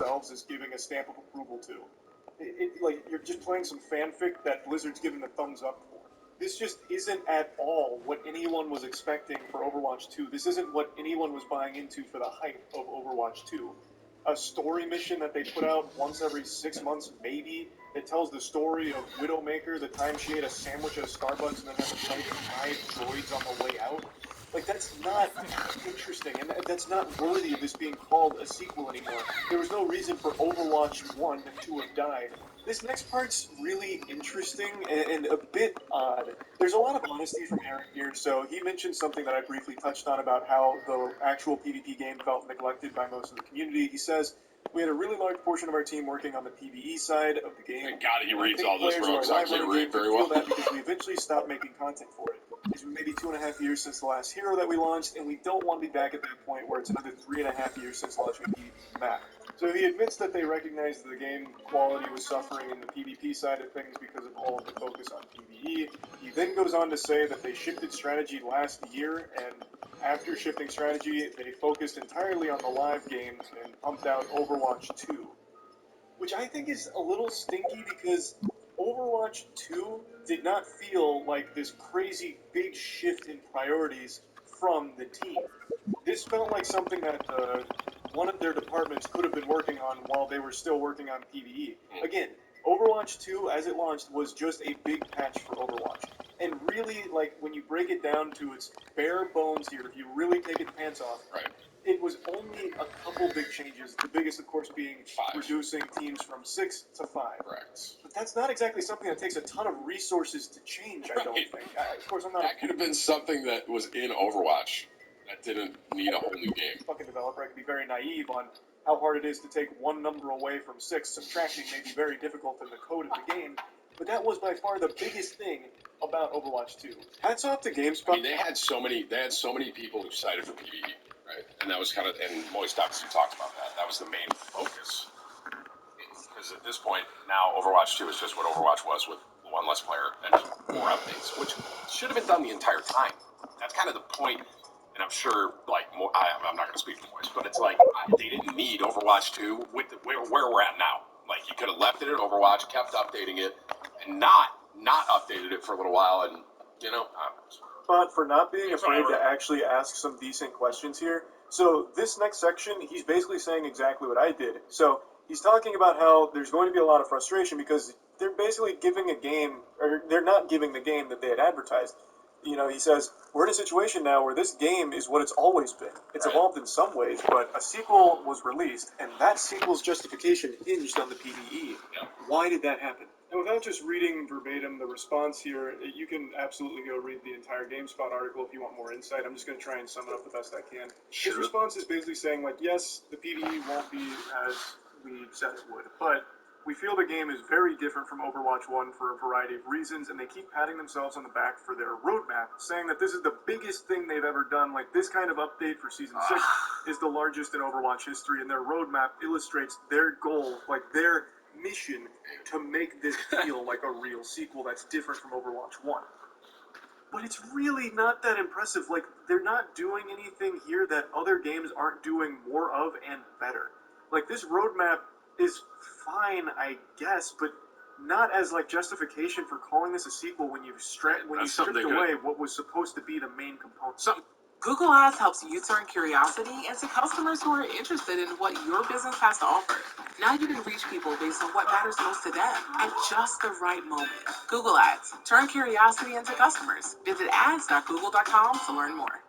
themselves is giving a stamp of approval to. Like, you're just playing some fanfic that Blizzard's giving the thumbs up for. This just isn't at all what anyone was expecting for Overwatch 2. This isn't what anyone was buying into for the hype of Overwatch 2. A story mission that they put out once every 6 months, maybe, that tells the story of Widowmaker, the time she ate a sandwich at a Starbucks and then had to fight 5 droids on the way out. Like, that's not interesting, and that's not worthy of this being called a sequel anymore. There was no reason for Overwatch 1 to have died. This next part's really interesting and a bit odd. There's a lot of honesty from Aaron here, so he mentioned something that I briefly touched on about how the actual PvP game felt neglected by most of the community. He says, we had a really large portion of our team working on the PvE side of the game. Thank God he reads all this, Rogues. I can't read very well. That because we eventually stopped making content for it. It's been maybe 2.5 years since the last hero that we launched, and we don't want to be back at that point where it's another 3.5 years since launching the map. So he admits that they recognized the game quality was suffering in the PvP side of things because of all of the focus on PvE. He then goes on to say that they shifted strategy last year, and after shifting strategy, they focused entirely on the live games and pumped out Overwatch 2. Which I think is a little stinky because Overwatch 2 did not feel like this crazy big shift in priorities from the team. This felt like something that one of their departments could have been working on while they were still working on PvE. Again, Overwatch 2, as it launched, was just a big patch for Overwatch. And really, like, when you break it down to its bare bones here, if you really take its pants off, right, it was only a couple big changes, the biggest, of course, being 5. Reducing teams from 6 to 5. Correct. But that's not exactly something that takes a ton of resources to change, I don't think. Of course, I'm not That could have been something that was in Overwatch that didn't need a whole new game. Fucking developer, I could be very naive on how hard it is to take one number away from 6. Subtracting may be very difficult in the code of the game, but that was by far the biggest thing about Overwatch 2. Hats off to GameSpot. I mean, they had so many people who cited for PvE, right? And that was kind of, and Moist obviously talked about that. That was the main focus. Because at this point, now Overwatch 2 is just what Overwatch was with one less player and 4 updates, which should have been done the entire time. That's kind of the point. And I'm sure, like, I'm not going to speak for Moist, but it's like they didn't need Overwatch 2 with where we're at now. Like, you could have left it at Overwatch, kept updating it, and not updated it for a little while, and, you know. But for not being afraid to actually ask some decent questions here. So this next section, he's basically saying exactly what I did. So he's talking about how there's going to be a lot of frustration because they're basically giving a game, or they're not giving the game that they had advertised. You know, he says, we're in a situation now where this game is what it's always been. It's evolved in some ways, but a sequel was released, and that sequel's justification hinged on the PvE. Yeah. Why did that happen? And without just reading verbatim the response here, you can absolutely go read the entire GameSpot article if you want more insight. I'm just going to try and sum it up the best I can. Sure. His response is basically saying, like, yes, the PvE won't be as we said it would, but we feel the game is very different from Overwatch 1 for a variety of reasons, and they keep patting themselves on the back for their roadmap, saying that this is the biggest thing they've ever done. Like, this kind of update for Season 6 is the largest in Overwatch history, and their roadmap illustrates their goal, like their mission, to make this feel like a real sequel that's different from Overwatch 1. But it's really not that impressive. Like, they're not doing anything here that other games aren't doing more of and better. Like, this roadmap is fine, I guess, but not as, like, justification for calling this a sequel when you stripped away what was supposed to be the main component. Google Ads helps you turn curiosity into customers who are interested in what your business has to offer. Now you can reach people based on what matters most to them at just the right moment. Google Ads. Turn curiosity into customers. Visit ads.google.com to learn more.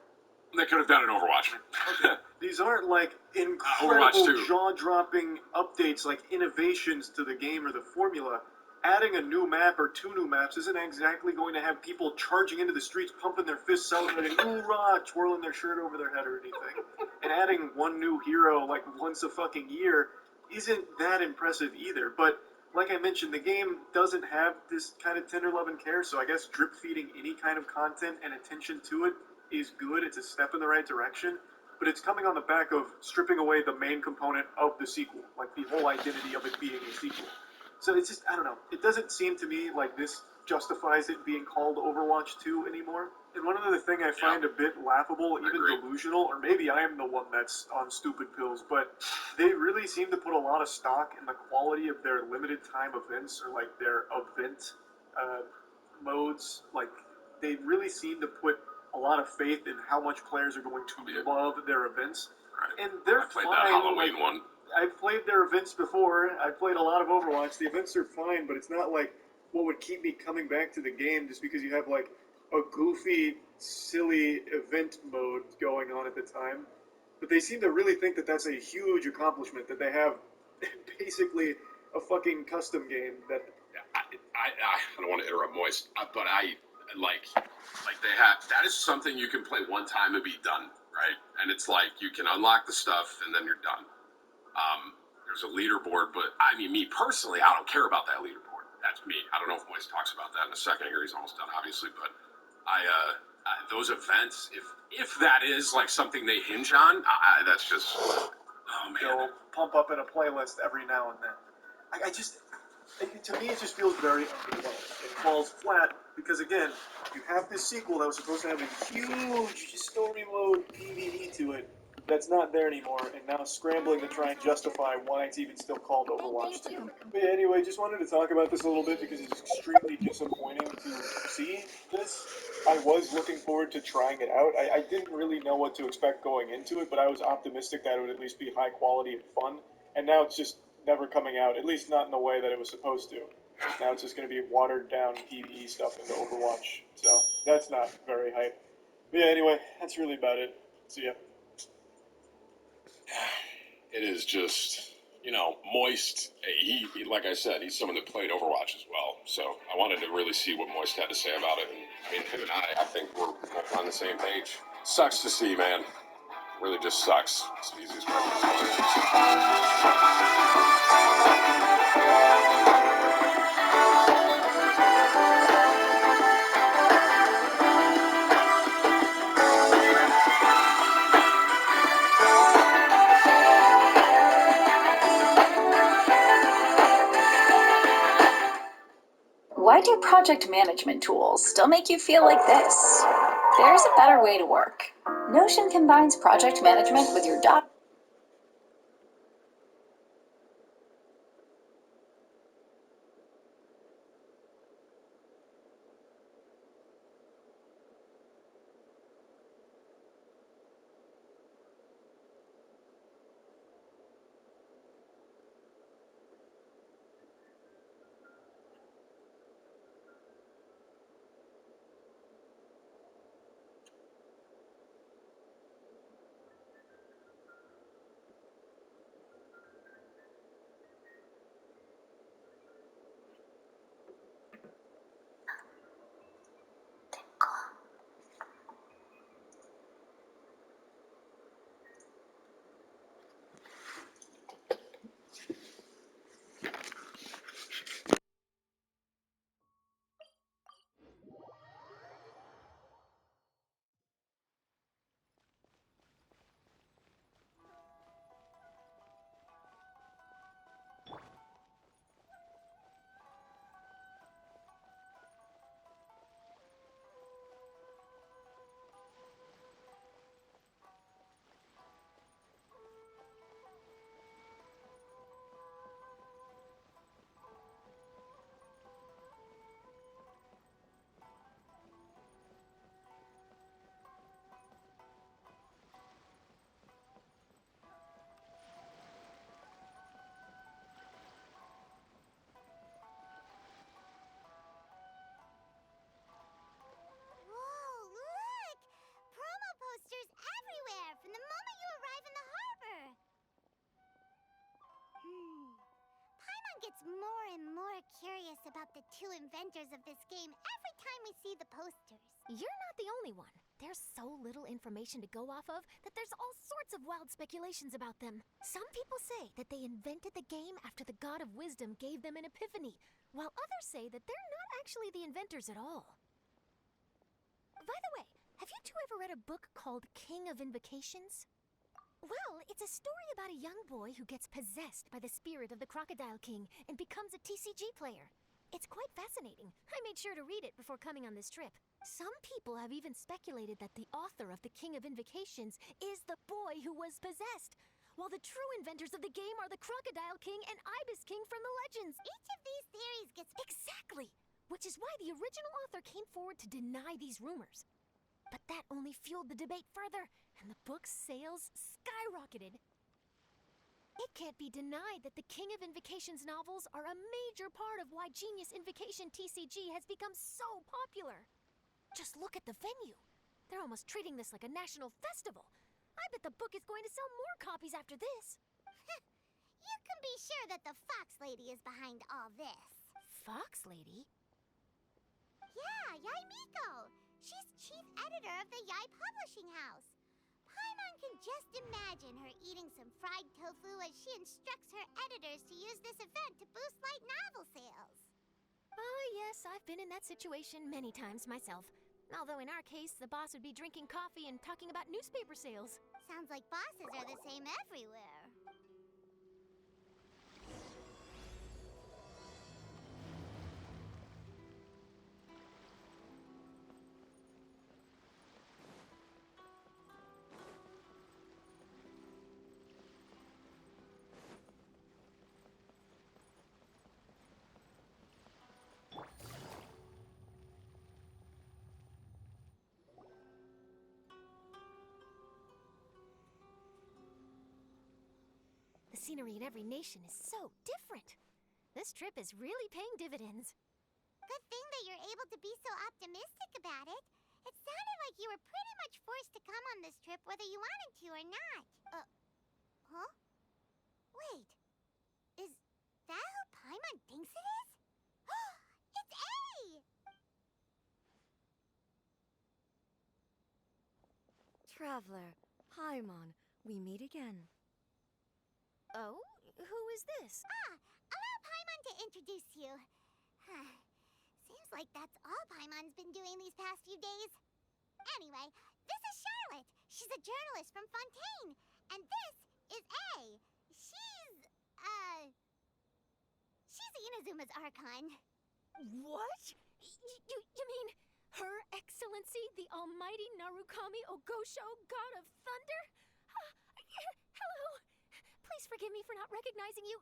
They could have done it in Overwatch. Okay. These aren't, like, incredible jaw-dropping updates, like innovations to the game or the formula. Adding a new map or 2 new maps isn't exactly going to have people charging into the streets, pumping their fists, celebrating, hoorah, twirling their shirt over their head or anything. And adding 1 new hero, like, once a fucking year isn't that impressive either. But, like I mentioned, the game doesn't have this kind of tender love and care, so I guess drip-feeding any kind of content and attention to it is good. It's a step in the right direction. But it's coming on the back of stripping away the main component of the sequel, like the whole identity of it being a sequel. So it's just, I don't know, it doesn't seem to me like this justifies it being called Overwatch 2 anymore. And one other thing I find a bit laughable, even delusional, or maybe I am the one that's on stupid pills, but they really seem to put a lot of stock in the quality of their limited time events, or like their event modes. Like, they really seem to put a lot of faith in how much players are going to love their events. Right. And they're I played fine. that Halloween like, one. I've played their events before. I've played a lot of Overwatch. The events are fine, but it's not like what would keep me coming back to the game just because you have like a goofy, silly event mode going on at the time. But they seem to really think that that's a huge accomplishment, that they have basically a fucking custom game that. I don't want to interrupt Moist, but I like they have, that is something you can play one time and be done, right? And it's like you can unlock the stuff and then you're done. There's a leaderboard, but I mean, me personally, I don't care about that leaderboard. That's me. I don't know if Moise talks about that in a second here. He's almost done, obviously, but those events, if that is like something they hinge on, that's just, oh man. They'll pump up in a playlist every now and then. To me, it just feels very underwhelming. It falls flat because, again, you have this sequel that was supposed to have a huge story mode PvE to it that's not there anymore, and now scrambling to try and justify why it's even still called Overwatch 2. But yeah, anyway, just wanted to talk about this a little bit because it's extremely disappointing to see this. I was looking forward to trying it out. I didn't really know what to expect going into it, but I was optimistic that it would at least be high quality and fun, and now it's just never coming out, at least not in the way that it was supposed to. Now it's just going to be watered down PvE stuff into Overwatch, so that's not very hype. But yeah, anyway, that's really about it. See ya. It is just, Moist, he, like I said, he's someone that played Overwatch as well. So I wanted to really see what Moist had to say about it. And I mean, him and I think we're both on the same page. Sucks to see, man. Really just sucks. It's the easiest way to Why do project management tools still make you feel like this? There's a better way to work. Notion combines project management with your posters everywhere from the moment you arrive in the harbor. Paimon gets more and more curious about the two inventors of this game every time we see the posters. You're not the only one. There's so little information to go off of that there's all sorts of wild speculations about them. Some people say that they invented the game after the God of Wisdom gave them an epiphany, while others say that they're not actually the inventors at all. By the way, have you two ever read a book called King of Invocations? Well, it's a story about a young boy who gets possessed by the spirit of the Crocodile King and becomes a TCG player. It's quite fascinating. I made sure to read it before coming on this trip. Some people have even speculated that the author of the King of Invocations is the boy who was possessed, while the true inventors of the game are the Crocodile King and Ibis King from the legends. Each of these theories gets... Exactly! Which is why the original author came forward to deny these rumors. But that only fueled the debate further, and the book's sales skyrocketed. It can't be denied that the King of Invocations novels are a major part of why Genius Invocation TCG has become so popular. Just look at the venue. They're almost treating this like a national festival. I bet the book is going to sell more copies after this. You can be sure that the Fox Lady is behind all this. Fox Lady? Yeah, Yai Miko. She's chief editor of the Yai Publishing House. Paimon can just imagine her eating some fried tofu as she instructs her editors to use this event to boost light novel sales. Oh, yes, I've been in that situation many times myself. Although in our case, the boss would be drinking coffee and talking about newspaper sales. Sounds like bosses are the same everywhere. The scenery in every nation is so different. This trip is really paying dividends. Good thing that you're able to be so optimistic about it. It sounded like you were pretty much forced to come on this trip whether you wanted to or not. Huh? Wait. Is that who Paimon thinks it is? It's A! Traveler, Paimon, we meet again. Oh? Who is this? Allow Paimon to introduce you. Seems like that's all Paimon's been doing these past few days. Anyway, this is Charlotte. She's a journalist from Fontaine. And this is A. She's Inazuma's Archon. What? You mean Her Excellency, the Almighty Narukami Ogosho, God of Thunder? Hello. Please forgive me for not recognizing you.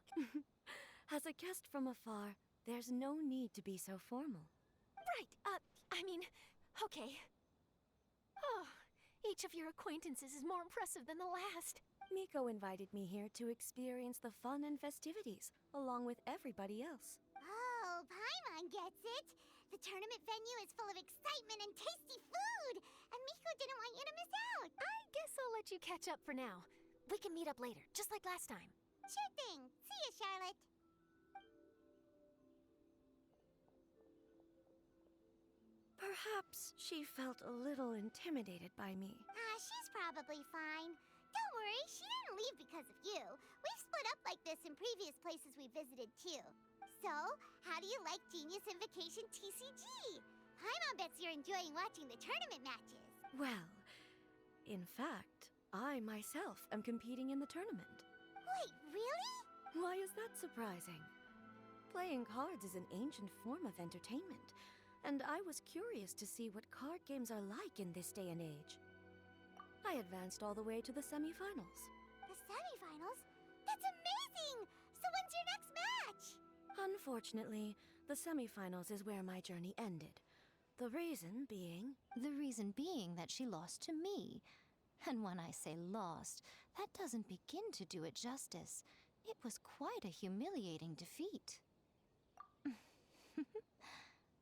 As a guest from afar, there's no need to be so formal. Right, okay. Oh, each of your acquaintances is more impressive than the last. Miko invited me here to experience the fun and festivities, along with everybody else. Oh, Paimon gets it. The tournament venue is full of excitement and tasty food, and Miko didn't want you to miss out. I guess I'll let you catch up for now. We can meet up later, just like last time. Sure thing. See you, Charlotte. Perhaps she felt a little intimidated by me. She's probably fine. Don't worry, she didn't leave because of you. We've split up like this in previous places we visited, too. So, how do you like Genius Invocation TCG? Paimon bets you're enjoying watching the tournament matches. Well, in fact, I myself am competing in the tournament. Wait, really? Why is that surprising? Playing cards is an ancient form of entertainment, and I was curious to see what card games are like in this day and age. I advanced all the way to the semifinals. The semifinals? That's amazing! So when's your next match? Unfortunately, the semifinals is where my journey ended. The reason being... The reason being that she lost to me. And when I say lost, that doesn't begin to do it justice. It was quite a humiliating defeat.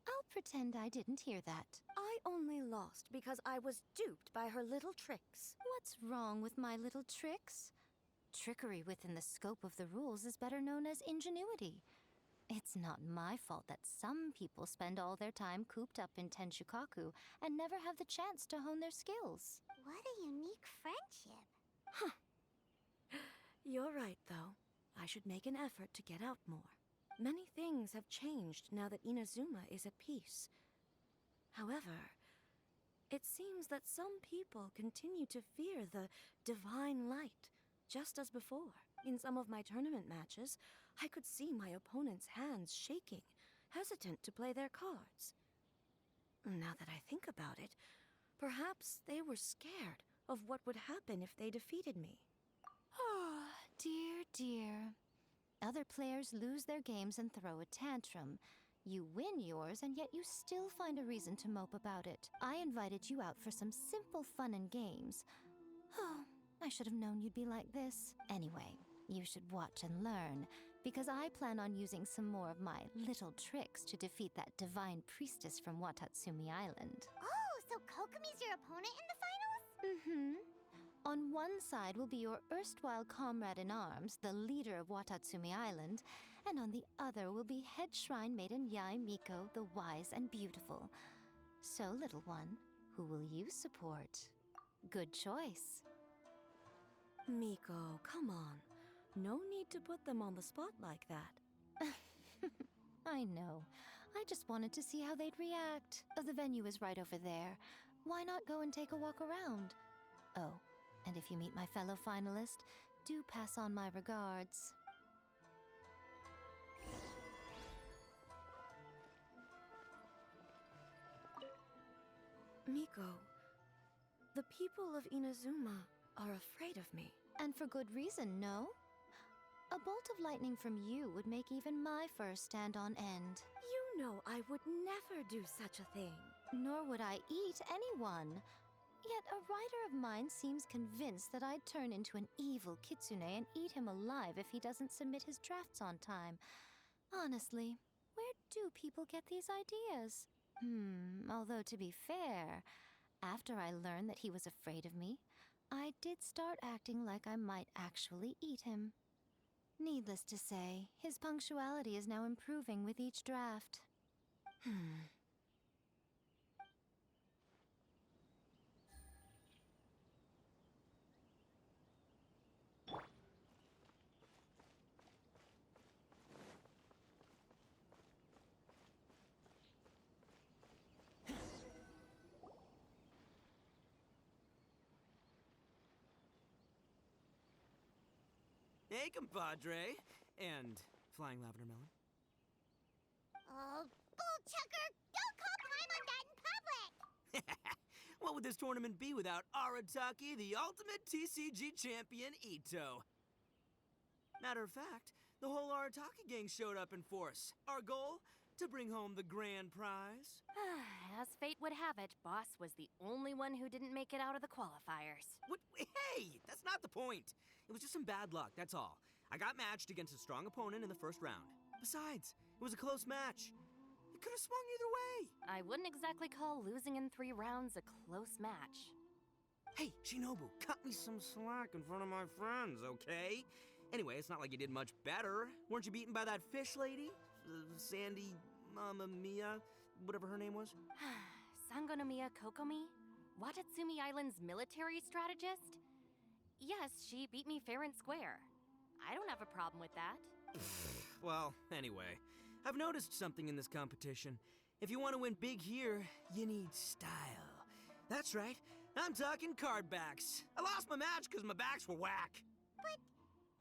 I'll pretend I didn't hear that. I only lost because I was duped by her little tricks. What's wrong with my little tricks? Trickery within the scope of the rules is better known as ingenuity. It's not my fault that some people spend all their time cooped up in Tenshukaku and never have the chance to hone their skills. What a unique friendship. You're right, though. I should make an effort to get out more. Many things have changed now that Inazuma is at peace. However, it seems that some people continue to fear the divine light, just as before. In some of my tournament matches, I could see my opponent's hands shaking, hesitant to play their cards. Now that I think about it, perhaps they were scared of what would happen if they defeated me. Oh, dear, dear. Other players lose their games and throw a tantrum. You win yours, and yet you still find a reason to mope about it. I invited you out for some simple fun and games. Oh, I should have known you'd be like this. Anyway, you should watch and learn, because I plan on using some more of my little tricks to defeat that divine priestess from Watatsumi Island. Oh, so Kokomi's your opponent in the finals? Mm-hmm. On one side will be your erstwhile comrade in arms, the leader of Watatsumi Island, and on the other will be head shrine maiden Yae Miko, the wise and beautiful. So, little one, who will you support? Good choice. Miko, come on. No need to put them on the spot like that. I know. I just wanted to see how they'd react. The venue is right over there. Why not go and take a walk around? Oh, and if you meet my fellow finalist, do pass on my regards. Miko, the people of Inazuma are afraid of me. And for good reason, no? A bolt of lightning from you would make even my fur stand on end. You know I would never do such a thing. Nor would I eat anyone. Yet a writer of mine seems convinced that I'd turn into an evil kitsune and eat him alive if he doesn't submit his drafts on time. Honestly, where do people get these ideas? Although to be fair, after I learned that he was afraid of me, I did start acting like I might actually eat him. Needless to say, his punctuality is now improving with each draft. Hey, compadre. And flying lavender melon. Oh, bull chucker! Don't call time on that in public! What would this tournament be without Arataki, the ultimate TCG champion, Ito? Matter of fact, the whole Arataki gang showed up in force. Our goal? To bring home the grand prize. As fate would have it, Boss was the only one who didn't make it out of the qualifiers. What? Hey, that's not the point. It was just some bad luck, that's all. I got matched against a strong opponent in the first round. Besides, it was a close match. It could have swung either way. I wouldn't exactly call losing in 3 rounds a close match. Hey, Shinobu, cut me some slack in front of my friends, okay? Anyway, it's not like you did much better. Weren't you beaten by that fish lady? Sandy, Mamma Mia, whatever her name was? Sangonomiya Kokomi? Watatsumi Island's military strategist? Yes, she beat me fair and square. I don't have a problem with that. Well, anyway, I've noticed something in this competition. If you want to win big here, you need style. That's right, I'm talking card backs. I lost my match because my backs were whack. But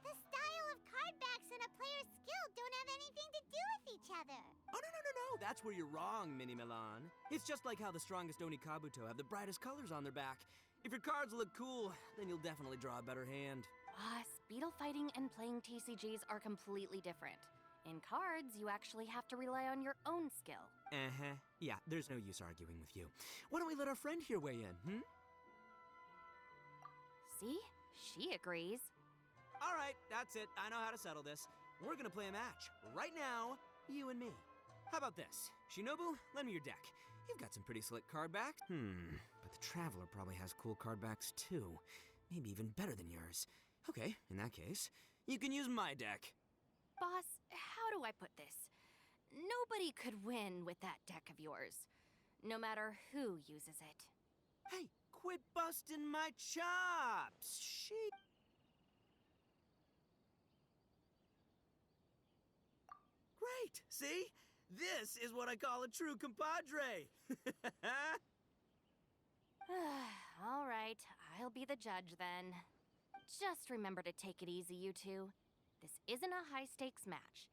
the style of card backs and a player's skill don't have anything to do with each other. Oh, no, that's where you're wrong, Mini Milan. It's just like how the strongest Oni Kabuto have the brightest colors on their back. If your cards look cool, then you'll definitely draw a better hand. Boss, beetle fighting and playing TCGs are completely different. In cards, you actually have to rely on your own skill. Uh-huh. Yeah, there's no use arguing with you. Why don't we let our friend here weigh in, See? She agrees. All right, that's it. I know how to settle this. We're gonna play a match. Right now, you and me. How about this? Shinobu, lend me your deck. You've got some pretty slick card backs. But the Traveler probably has cool card backs too. Maybe even better than yours. Okay, in that case, you can use my deck. Boss, how do I put this? Nobody could win with that deck of yours, no matter who uses it. Hey, quit busting my chops! Great, see? This is what I call a true compadre. All right, I'll be the judge then. Just remember to take it easy, you two. This isn't a high-stakes match.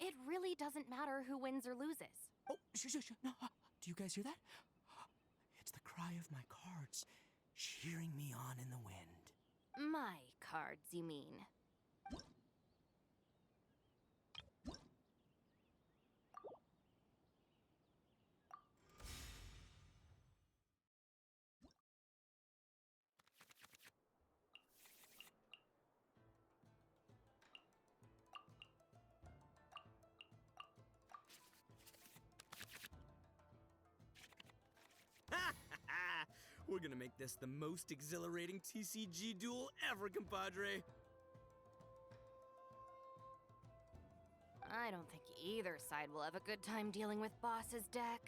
It really doesn't matter who wins or loses. Oh, shh. No. Do you guys hear that? It's the cry of my cards, cheering me on in the wind. My cards, you mean? We're gonna make this the most exhilarating TCG duel ever, compadre. I don't think either side will have a good time dealing with Boss's deck.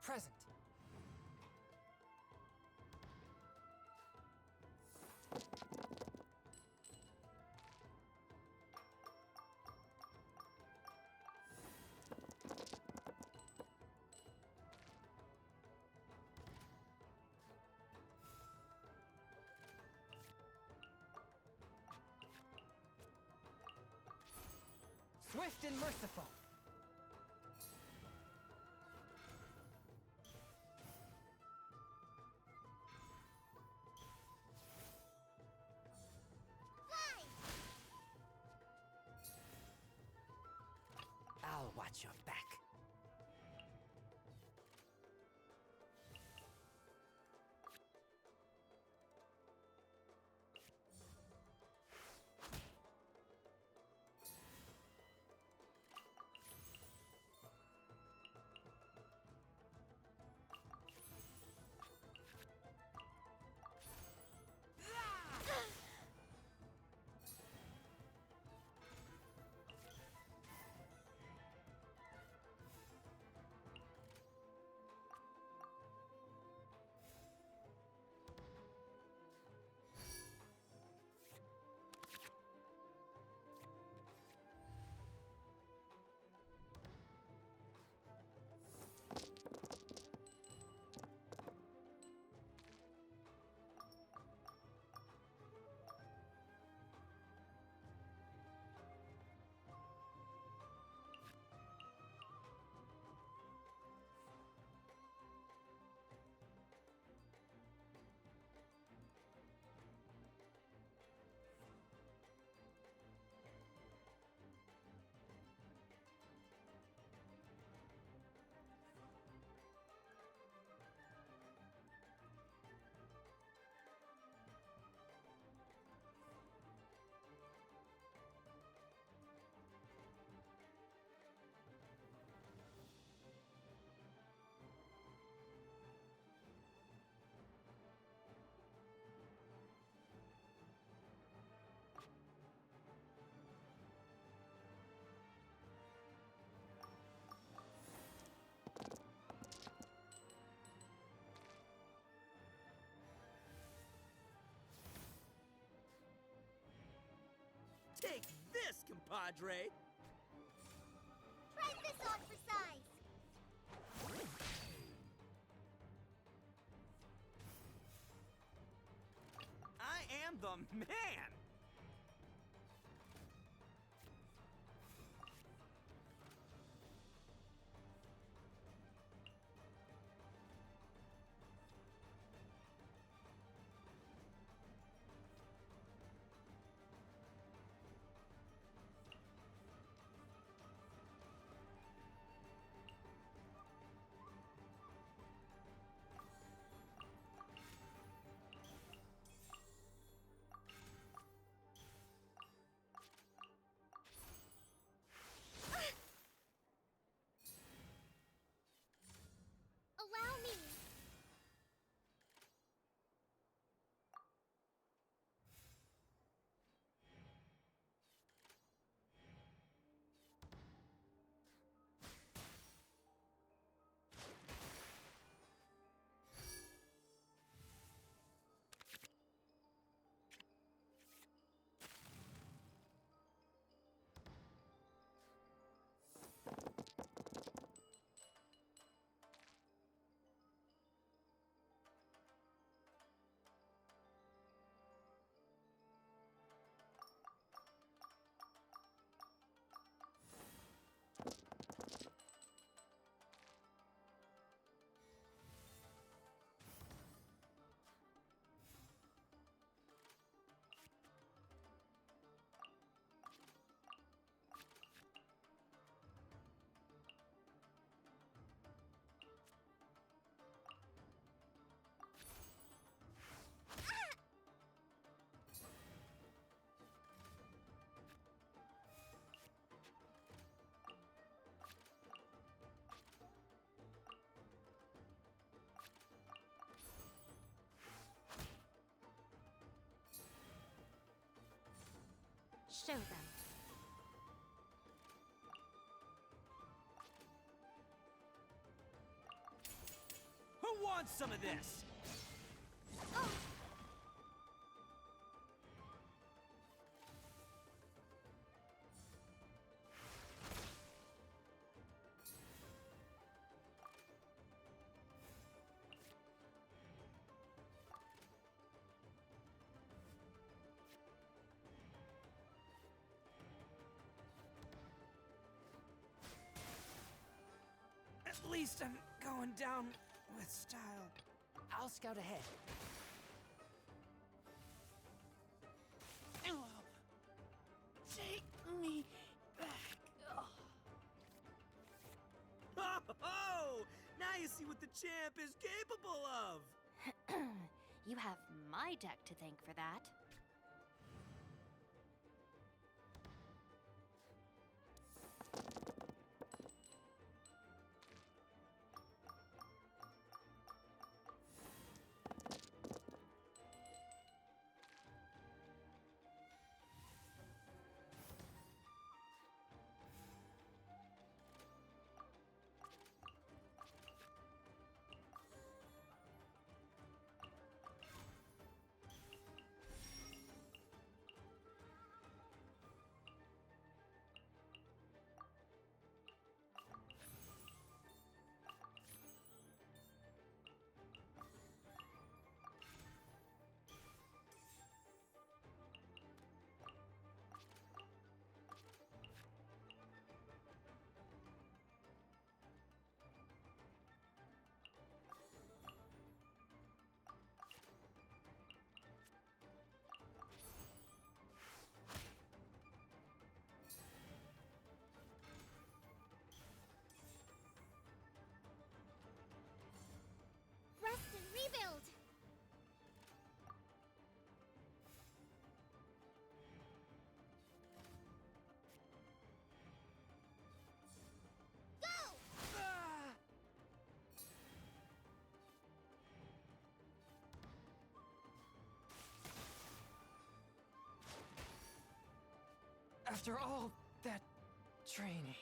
Present. Swift and merciful. I'll watch your back. Take this, compadre! Try this on for size. I am the man! Show them. Who wants some of this? At least I'm going down with style. I'll scout ahead. Take me back. Oh! Now you see what the champ is capable of! You have my deck to thank for that. Rest and rebuild! Go! After all that training.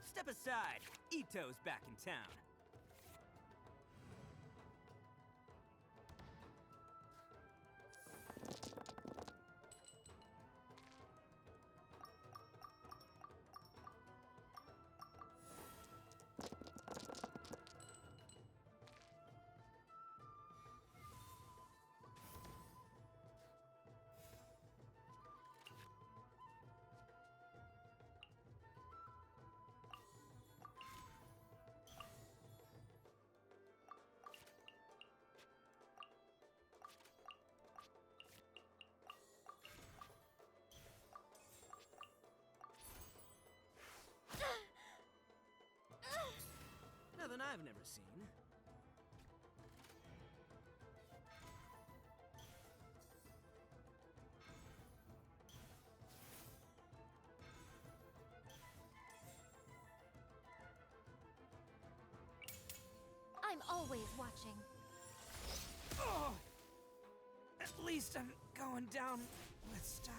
Step aside. Ito's back in town. Nothing I've never seen. I'm always watching. Oh! At least I'm going down with style.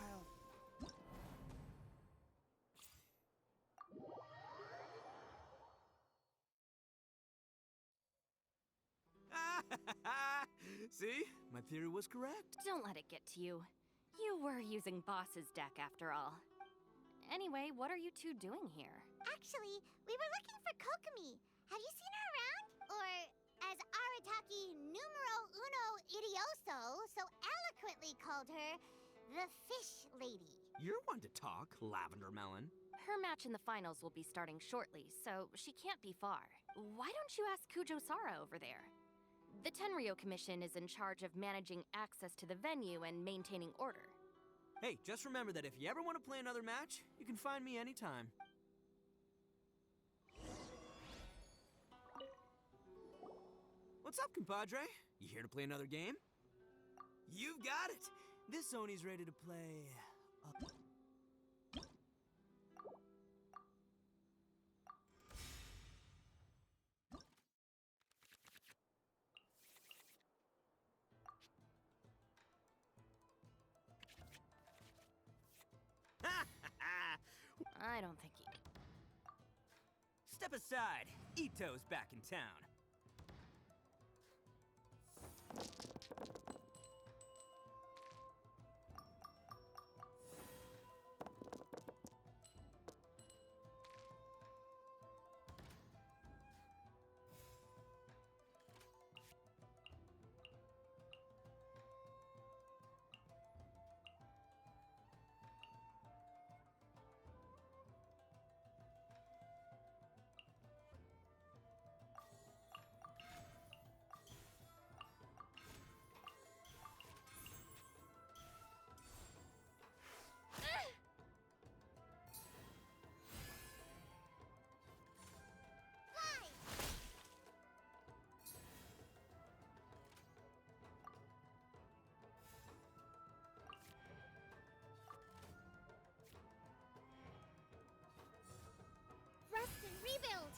See? My theory was correct. Don't let it get to you. You were using Boss's deck after all. Anyway, what are you two doing here? Actually, we were looking for Kokomi. Have you seen her around? Or, as Arataki numero uno idioso so eloquently called her, the Fish Lady. You're one to talk, Lavender Melon. Her match in the finals will be starting shortly, so she can't be far. Why don't you ask Kujo Sara over there? The Tenryo Commission is in charge of managing access to the venue and maintaining order. Hey, just remember that if you ever want to play another match, you can find me anytime. What's up, compadre? You here to play another game? You've got it! This Oni's ready to play... I don't think he... Step aside. Ito's back in town. Rest and rebuild!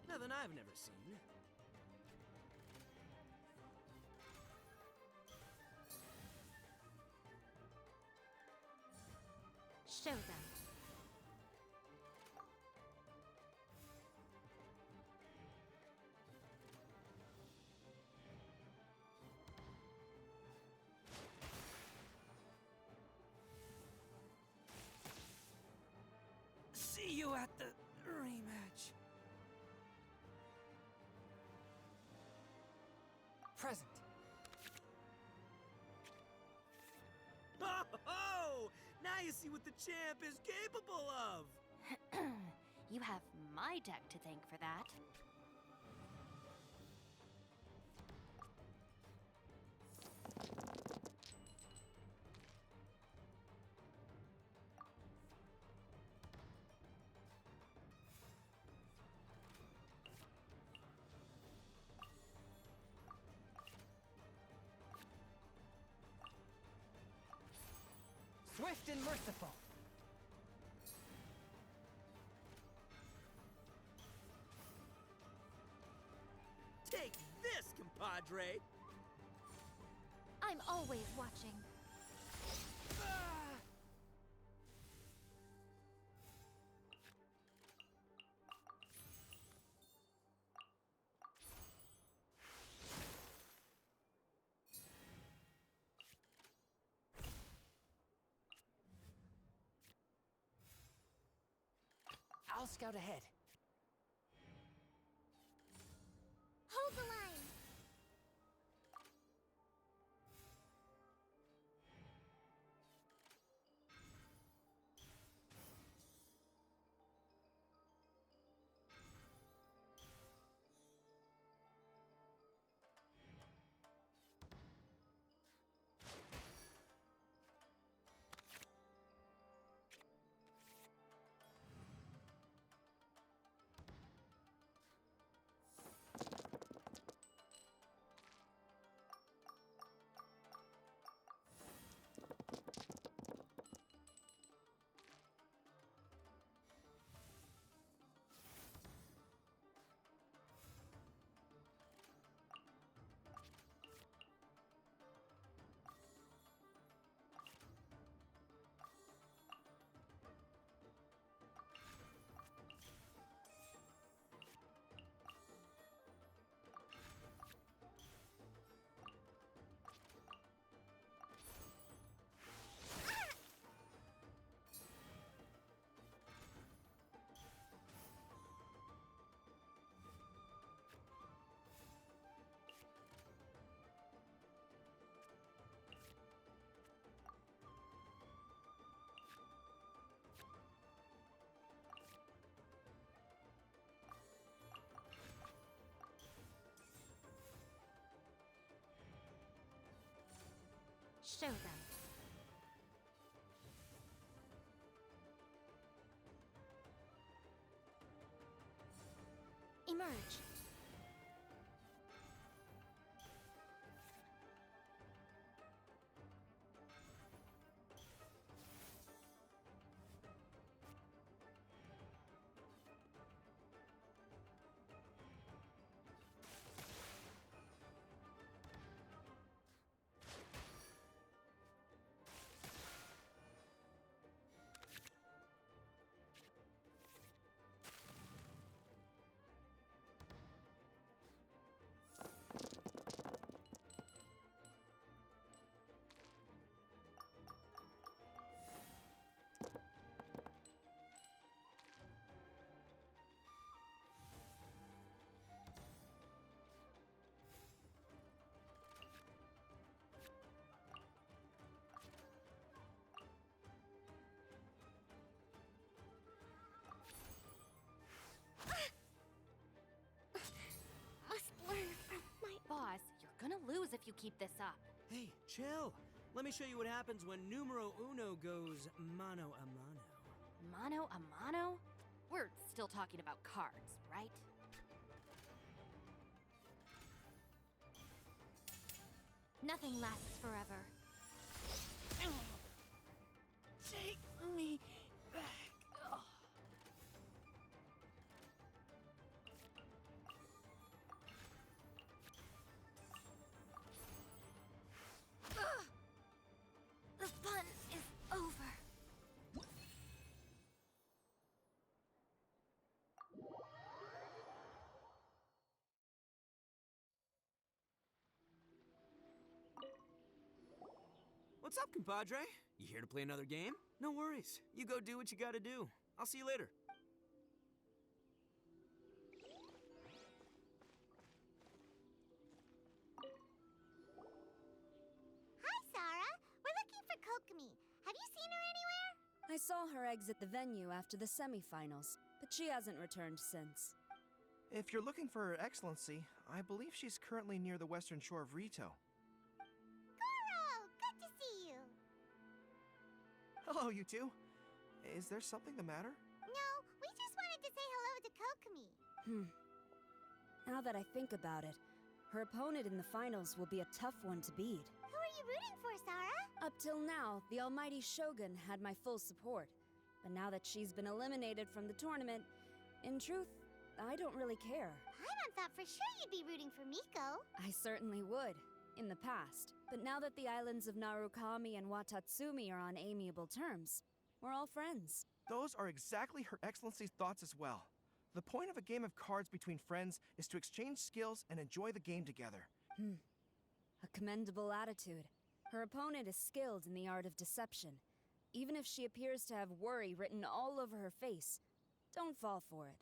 Nothing I've never seen. Show them. See you at the rematch. Present. Oh! Now you see what the champ is capable of! You have my deck to thank for that. swift and merciful. Take this, compadre! I'm always watching. Ah! I'll scout ahead. Hold the line. Show them. Emerge. Boss, you're gonna lose if you keep this up. Hey, chill. Let me show you what happens when numero uno goes mano a mano. Mano a mano? We're still talking about cards, right? Nothing lasts forever. Take me back. The fun is over. What's up, compadre? You here to play another game? No worries. You go do what you gotta do. I'll see you later. Hi, Sarah. We're looking for Kokomi. Have you seen her anywhere? I saw her exit the venue after the semifinals, but she hasn't returned since. If you're looking for Her Excellency, I believe she's currently near the western shore of Rito. Goro, good to see you. Hello, you two. Is there something the matter? No, we just wanted to say hello to Kokomi. Now that I think about it, her opponent in the finals will be a tough one to beat. Who are you rooting for, Sara? Up till now, the almighty Shogun had my full support. But now that she's been eliminated from the tournament, in truth, I don't really care. Paimon thought for sure you'd be rooting for Miko. I certainly would, in the past. But now that the islands of Narukami and Watatsumi are on amiable terms, we're all friends. Those are exactly Her Excellency's thoughts as well. The point of a game of cards between friends is to exchange skills and enjoy the game together. A commendable attitude. Her opponent is skilled in the art of deception. Even if she appears to have worry written all over her face, don't fall for it.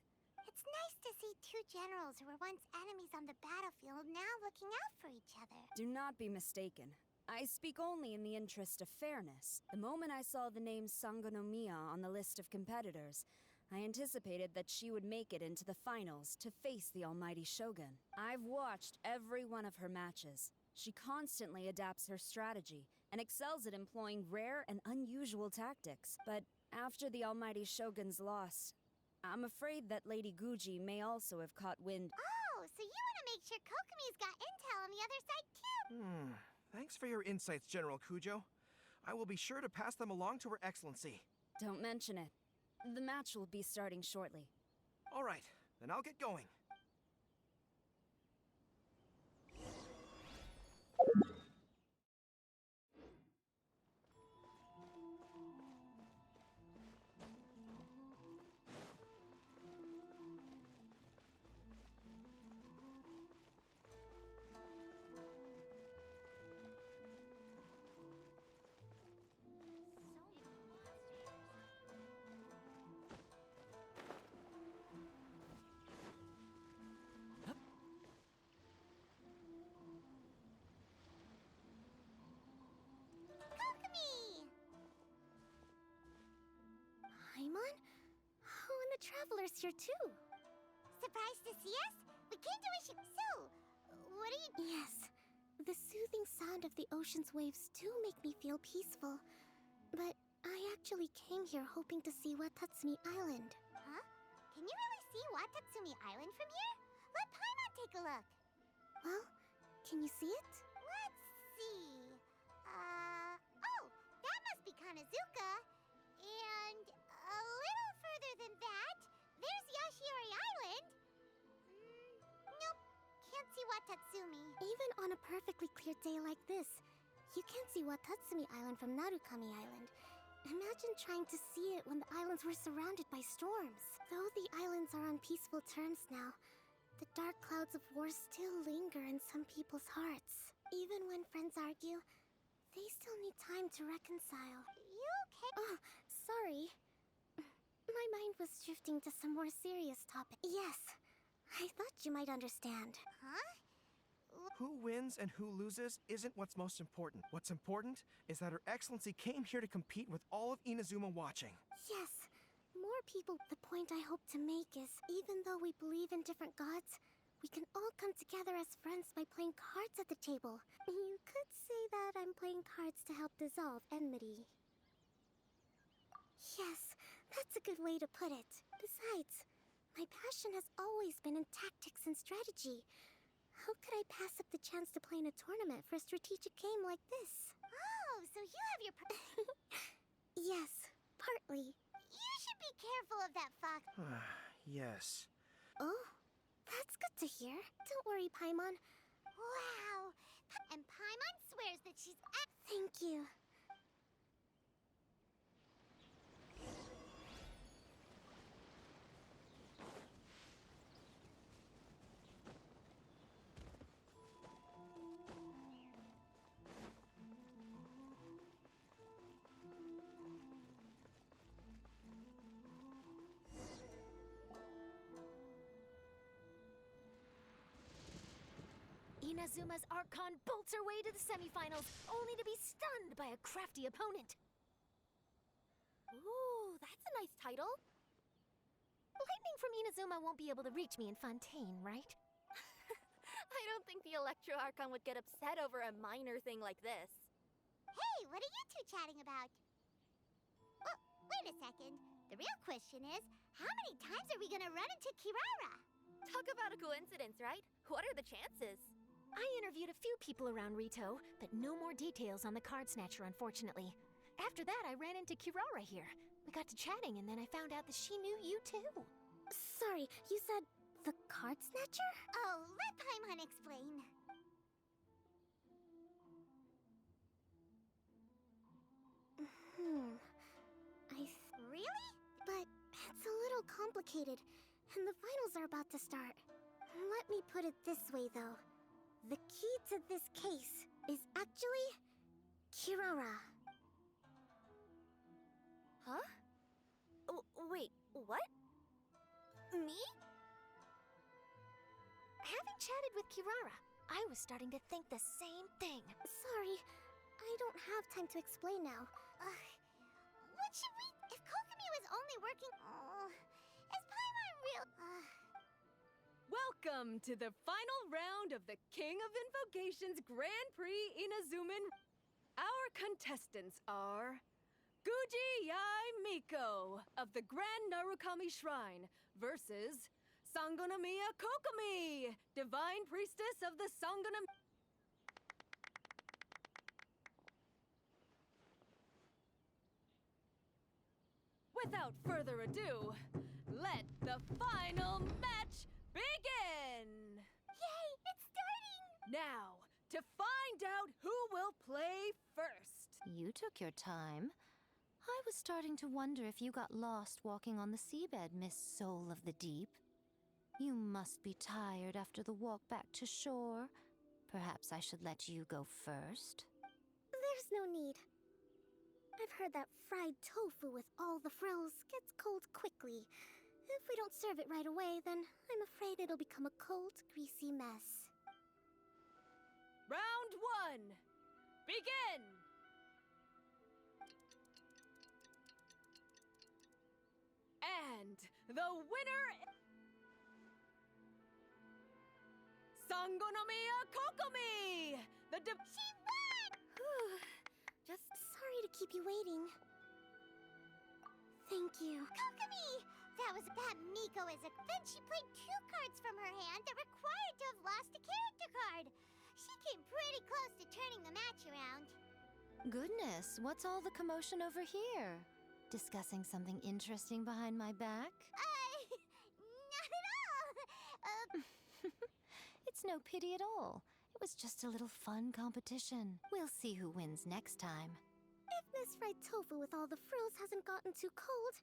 It's nice to see two generals who were once enemies on the battlefield now looking out for each other. Do not be mistaken. I speak only in the interest of fairness. The moment I saw the name Sangonomiya on the list of competitors, I anticipated that she would make it into the finals to face the almighty Shogun. I've watched every one of her matches. She constantly adapts her strategy and excels at employing rare and unusual tactics. But after the almighty Shogun's loss, I'm afraid that Lady Guji may also have caught wind. Oh, so you want to make sure Kokomi's got intel on the other side too? Thanks for your insights, General Kujo. I will be sure to pass them along to Her Excellency. Don't mention it. The match will be starting shortly. All right, then I'll get going. Kokomi! Paimon? Oh, and the Traveler's here too. Surprised to see us? We came to wish you... So, what are you... Yes. The soothing sound of the ocean's waves do make me feel peaceful. But I actually came here hoping to see Watatsumi Island. Huh? Can you really see Watatsumi Island from here? Let Paimon take a look. Well, can you see it? Let's see. Oh, that must be Kanazuka. And a little further than that, there's Yashiori Island. Nope, can't see Watatsumi. Even on a perfectly clear day like this, you can't see Watatsumi Island from Narukami Island. Imagine trying to see it when the islands were surrounded by storms. Though the islands are on peaceful terms now, the dark clouds of war still linger in some people's hearts. Even when friends argue, they still need time to reconcile. You okay? Oh, sorry. My mind was drifting to some more serious topic. Yes, I thought you might understand. Huh? Who wins and who loses isn't what's most important. What's important is that Her Excellency came here to compete with all of Inazuma watching. Yes, more people. The point I hope to make is, even though we believe in different gods, we can all come together as friends by playing cards at the table. You could say that I'm playing cards to help dissolve enmity. Yes, that's a good way to put it. Besides, my passion has always been in tactics and strategy. How could I pass up the chance to play in a tournament for a strategic game like this? Oh, so you have your... Yes, partly. You should be careful of that fox. Yes. Oh, that's good to hear. Don't worry, Paimon. Wow. And Paimon swears that she's... Thank you. Inazuma's Archon bolts her way to the semifinals, only to be stunned by a crafty opponent. Ooh, that's a nice title. Lightning from Inazuma won't be able to reach me in Fontaine, right? I don't think the Electro Archon would get upset over a minor thing like this. Hey, what are you two chatting about? Oh, wait a second. The real question is, how many times are we gonna run into Kirara? Talk about a coincidence, right? What are the chances? I interviewed a few people around Rito, but no more details on the card snatcher, unfortunately. After that, I ran into Kirara here. We got to chatting, and then I found out that she knew you too. Sorry, you said the card snatcher? Oh, let Paimon explain. Really? But it's a little complicated, and the finals are about to start. Let me put it this way, though. The key to this case is actually Kirara. Huh? Wait, what? Me? Having chatted with Kirara, I was starting to think the same thing. Sorry, I don't have time to explain now. What should we... If Kokomi was only working... is Paimon real... Welcome to the final round of the King of Invocations Grand Prix Inazuman. Our contestants are Guji Yai Miko of the Grand Narukami Shrine versus Sangonomiya Kokomi, Divine Priestess of the Sangonomiya. Without further ado, let the final match begin! Yay, it's starting! Now, to find out who will play first. You took your time. I was starting to wonder if you got lost walking on the seabed, Miss Soul of the Deep. You must be tired after the walk back to shore. Perhaps I should let you go first. There's no need. I've heard that fried tofu with all the frills gets cold quickly. If we don't serve it right away, then I'm afraid it'll become a cold, greasy mess. Round one, begin! And the winner is... Sangonomiya Kokomi! She won! Just sorry to keep you waiting. Thank you. Kokomi! That Miko is a... Then she played 2 cards from her hand that required to have lost a character card. She came pretty close to turning the match around. Goodness, what's all the commotion over here? Discussing something interesting behind my back? Not at all! It's no pity at all. It was just a little fun competition. We'll see who wins next time. If this fried tofu with all the frills hasn't gotten too cold,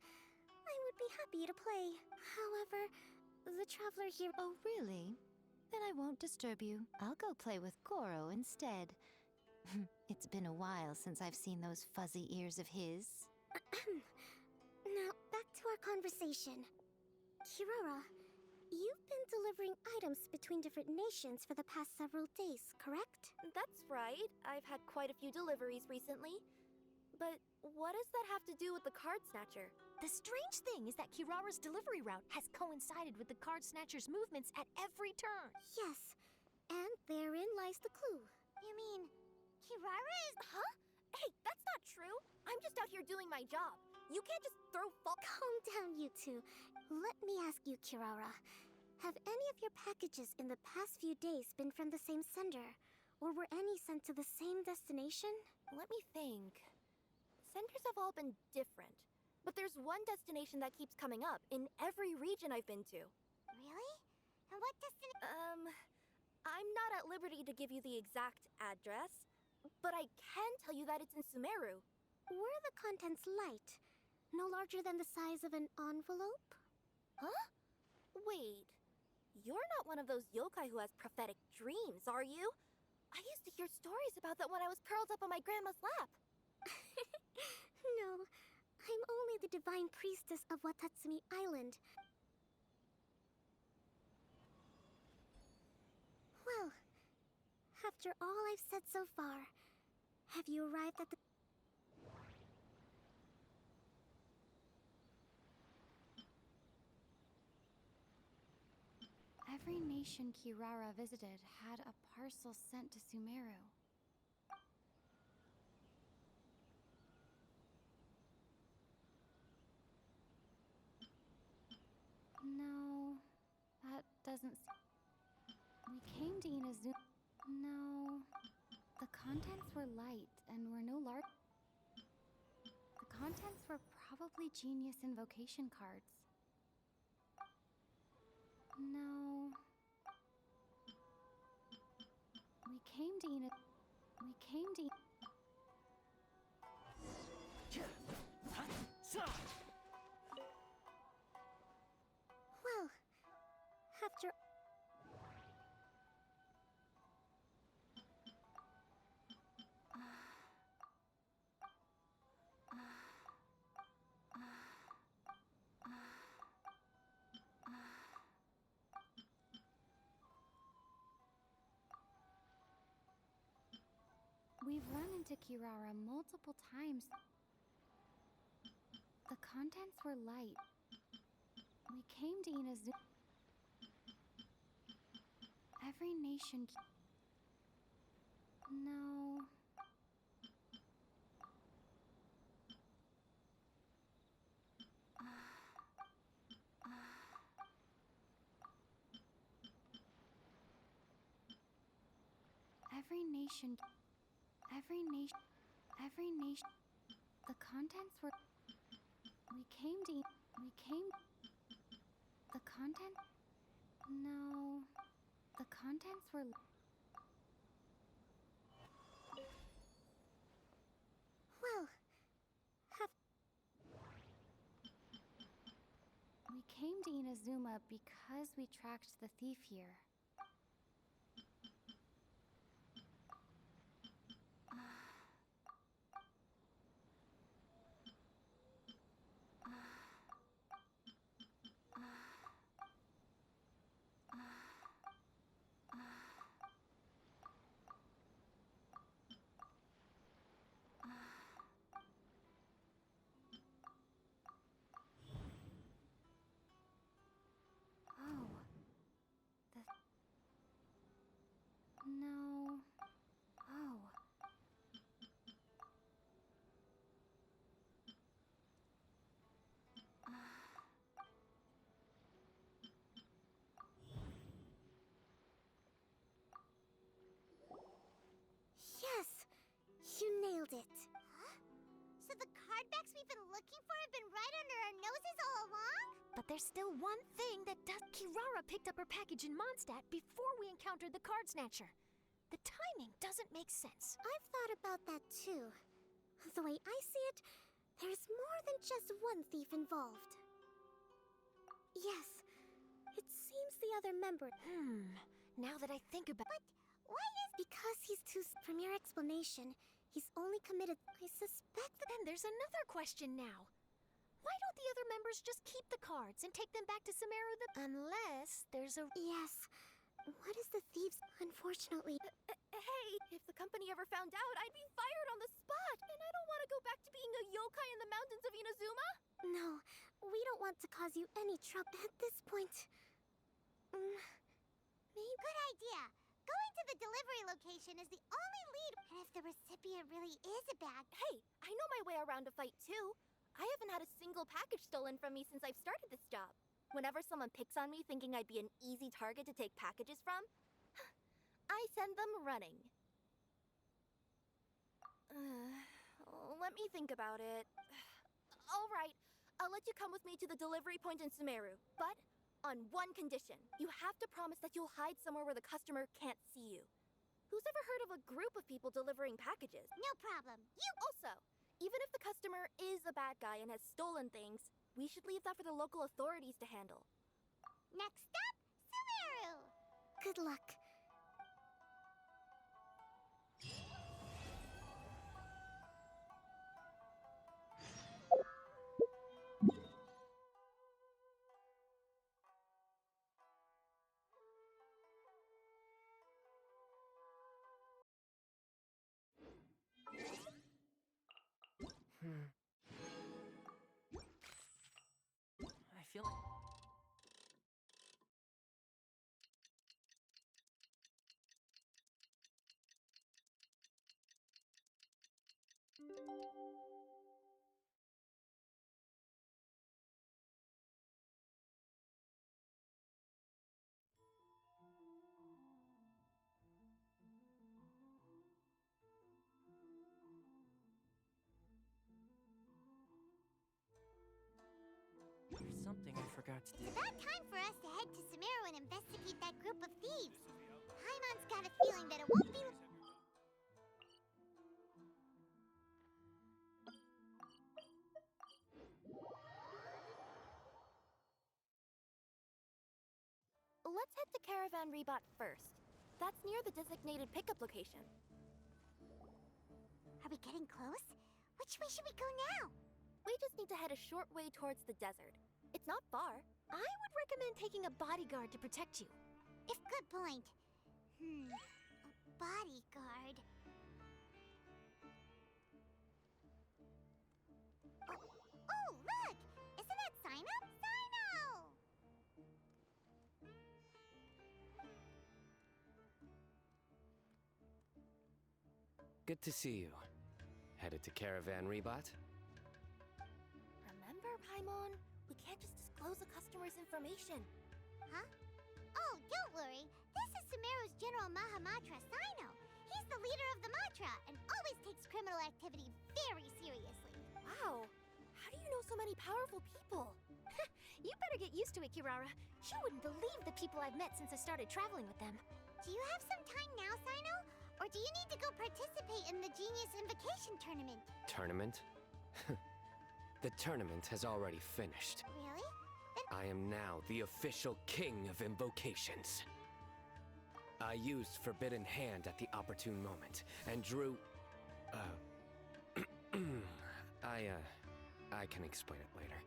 I would be happy to play. However, the traveler here... Oh, really? Then I won't disturb you. I'll go play with Goro instead. It's been a while since I've seen those fuzzy ears of his. Now, back to our conversation. Kirara, you've been delivering items between different nations for the past several days, correct? That's right. I've had quite a few deliveries recently. But what does that have to do with the card snatcher? The strange thing is that Kirara's delivery route has coincided with the card snatcher's movements at every turn. Yes, and therein lies the clue. You mean, Kirara is... Huh? Hey, that's not true. I'm just out here doing my job. You can't just throw Calm down, you two. Let me ask you, Kirara. Have any of your packages in the past few days been from the same sender? Or were any sent to the same destination? Let me think. Senders have all been different. But there's one destination that keeps coming up in every region I've been to. Really? And what destination? I'm not at liberty to give you the exact address, but I can tell you that it's in Sumeru. Were the contents light? No larger than the size of an envelope? Huh? Wait. You're not one of those yokai who has prophetic dreams, are you? I used to hear stories about that when I was curled up on my grandma's lap. No, I'm only the divine priestess of Watatsumi Island. Well, after all I've said so far, have you arrived at the... Every nation Kirara visited had a parcel sent to Sumeru. No, that doesn't... We came to Inazuma... No, contents were light and were no large. The contents were probably genius invocation cards. No. We came to Ina. We came to. Well, after. We've run into Kirara multiple times. The contents were light. We came to Inazuma. Every nation. No. Every nation. Every nation. Every nation. The contents were. We came to. We came. The content. No. The contents were. Well, We came to Inazuma because we tracked the thief here. Oh. No. Oh. yes! You nailed it. Huh? So the cardbacks we've been looking for have been right under our noses all along? But there's still one thing that does. Kirara picked up her package in Mondstadt before we encountered the card snatcher. The timing doesn't make sense. I've thought about that too. The way I see it, there's more than just one thief involved. Yes, it seems the other member. Now that I think about But why is. Because he's too. From your explanation, he's only committed. I suspect that. Then there's another question now. Why don't the other members just keep the cards and take them back to Sumeru unless there's a. Yes. What is the thieves? Unfortunately. Hey, if the company ever found out, I'd be fired on the spot! And I don't want to go back to being a yokai in the mountains of Inazuma! No, we don't want to cause you any trouble at this point. Maybe. Good idea. Going to the delivery location is the only lead. And if the recipient really is a bad. Hey, I know my way around a fight too. I haven't had a single package stolen from me since I've started this job. Whenever someone picks on me thinking I'd be an easy target to take packages from, I send them running. Let me think about it. All right, I'll let you come with me to the delivery point in Sumeru, but on one condition. You have to promise that you'll hide somewhere where the customer can't see you. Who's ever heard of a group of people delivering packages? No problem. You. Also, even if the customer is a bad guy and has stolen things, we should leave that for the local authorities to handle. Next stop, Sumeru! Good luck. I feel like. forgot to do. It's about time for us to head to Sumeru and investigate that group of thieves. Paimon's got a feeling that it won't be... Let's head to Caravan Rebot first. That's near the designated pickup location. Are we getting close? Which way should we go now? We just need to head a short way towards the desert. It's not far. I would recommend taking a bodyguard to protect you. If good point. A bodyguard. Oh, look! Isn't that Sino? Sino! Good to see you. Headed to Caravan Rebot? Remember, Paimon? We can't just disclose a customer's information. Huh? Oh, don't worry. This is Sumeru's General Mahamatra, Sino. He's the leader of the Matra and always takes criminal activity very seriously. Wow. How do you know so many powerful people? You better get used to it, Kirara. You wouldn't believe the people I've met since I started traveling with them. Do you have some time now, Sino? Or do you need to go participate in the Genius Invocation Tournament? Tournament? The tournament has already finished. Really? I am now the official king of invocations. I used Forbidden Hand at the opportune moment, and drew... I can explain it later.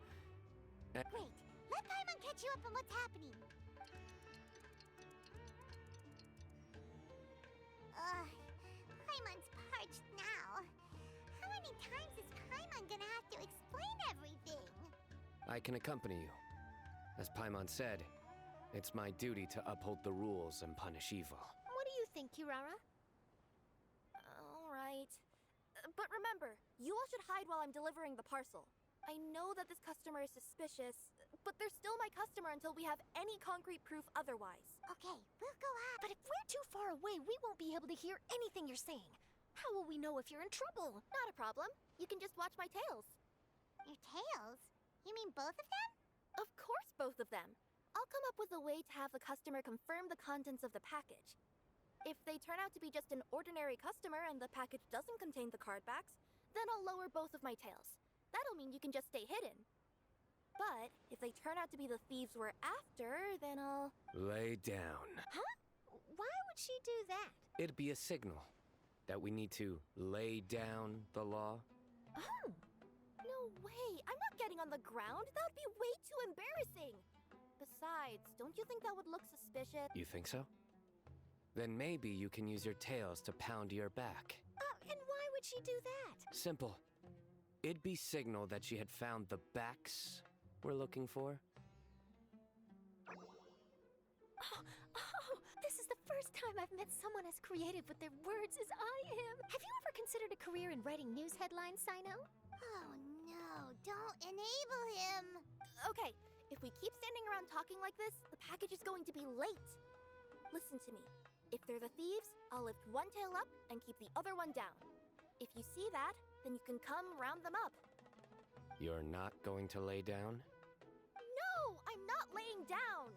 Wait, let Paimon catch you up on what's happening. Paimon's parched now. How many times is Paimon gonna have to explain everything? I can accompany you. As Paimon said, it's my duty to uphold the rules and punish evil. What do you think, Kirara? Alright. But remember, you all should hide while I'm delivering the parcel. I know that this customer is suspicious, but they're still my customer until we have any concrete proof otherwise. Okay, we'll go out. But if we're too far away, we won't be able to hear anything you're saying. How will we know if you're in trouble? Not a problem. You can just watch my tails. Your tails? You mean both of them? Of course both of them. I'll come up with a way to have the customer confirm the contents of the package. If they turn out to be just an ordinary customer and the package doesn't contain the card backs, then I'll lower both of my tails. That'll mean you can just stay hidden. But if they turn out to be the thieves we're after, then I'll... Lay down. Huh? Why would she do that? It'd be a signal that we need to lay down the law. Oh. No way! I'm not getting on the ground! That would be way too embarrassing! Besides, don't you think that would look suspicious? You think so? Then maybe you can use your tails to pound your back. And why would she do that? Simple. It'd be signal that she had found the backs we're looking for. Oh, this is the first time I've met someone as creative with their words as I am. Have you ever considered a career in writing news headlines, Sino? Oh no, don't enable him. Okay, if we keep standing around talking like this, the package is going to be late. Listen to me. If they're the thieves, I'll lift one tail up and keep the other one down. If you see that, then you can come round them up. You're not going to lay down? No, I'm not laying down.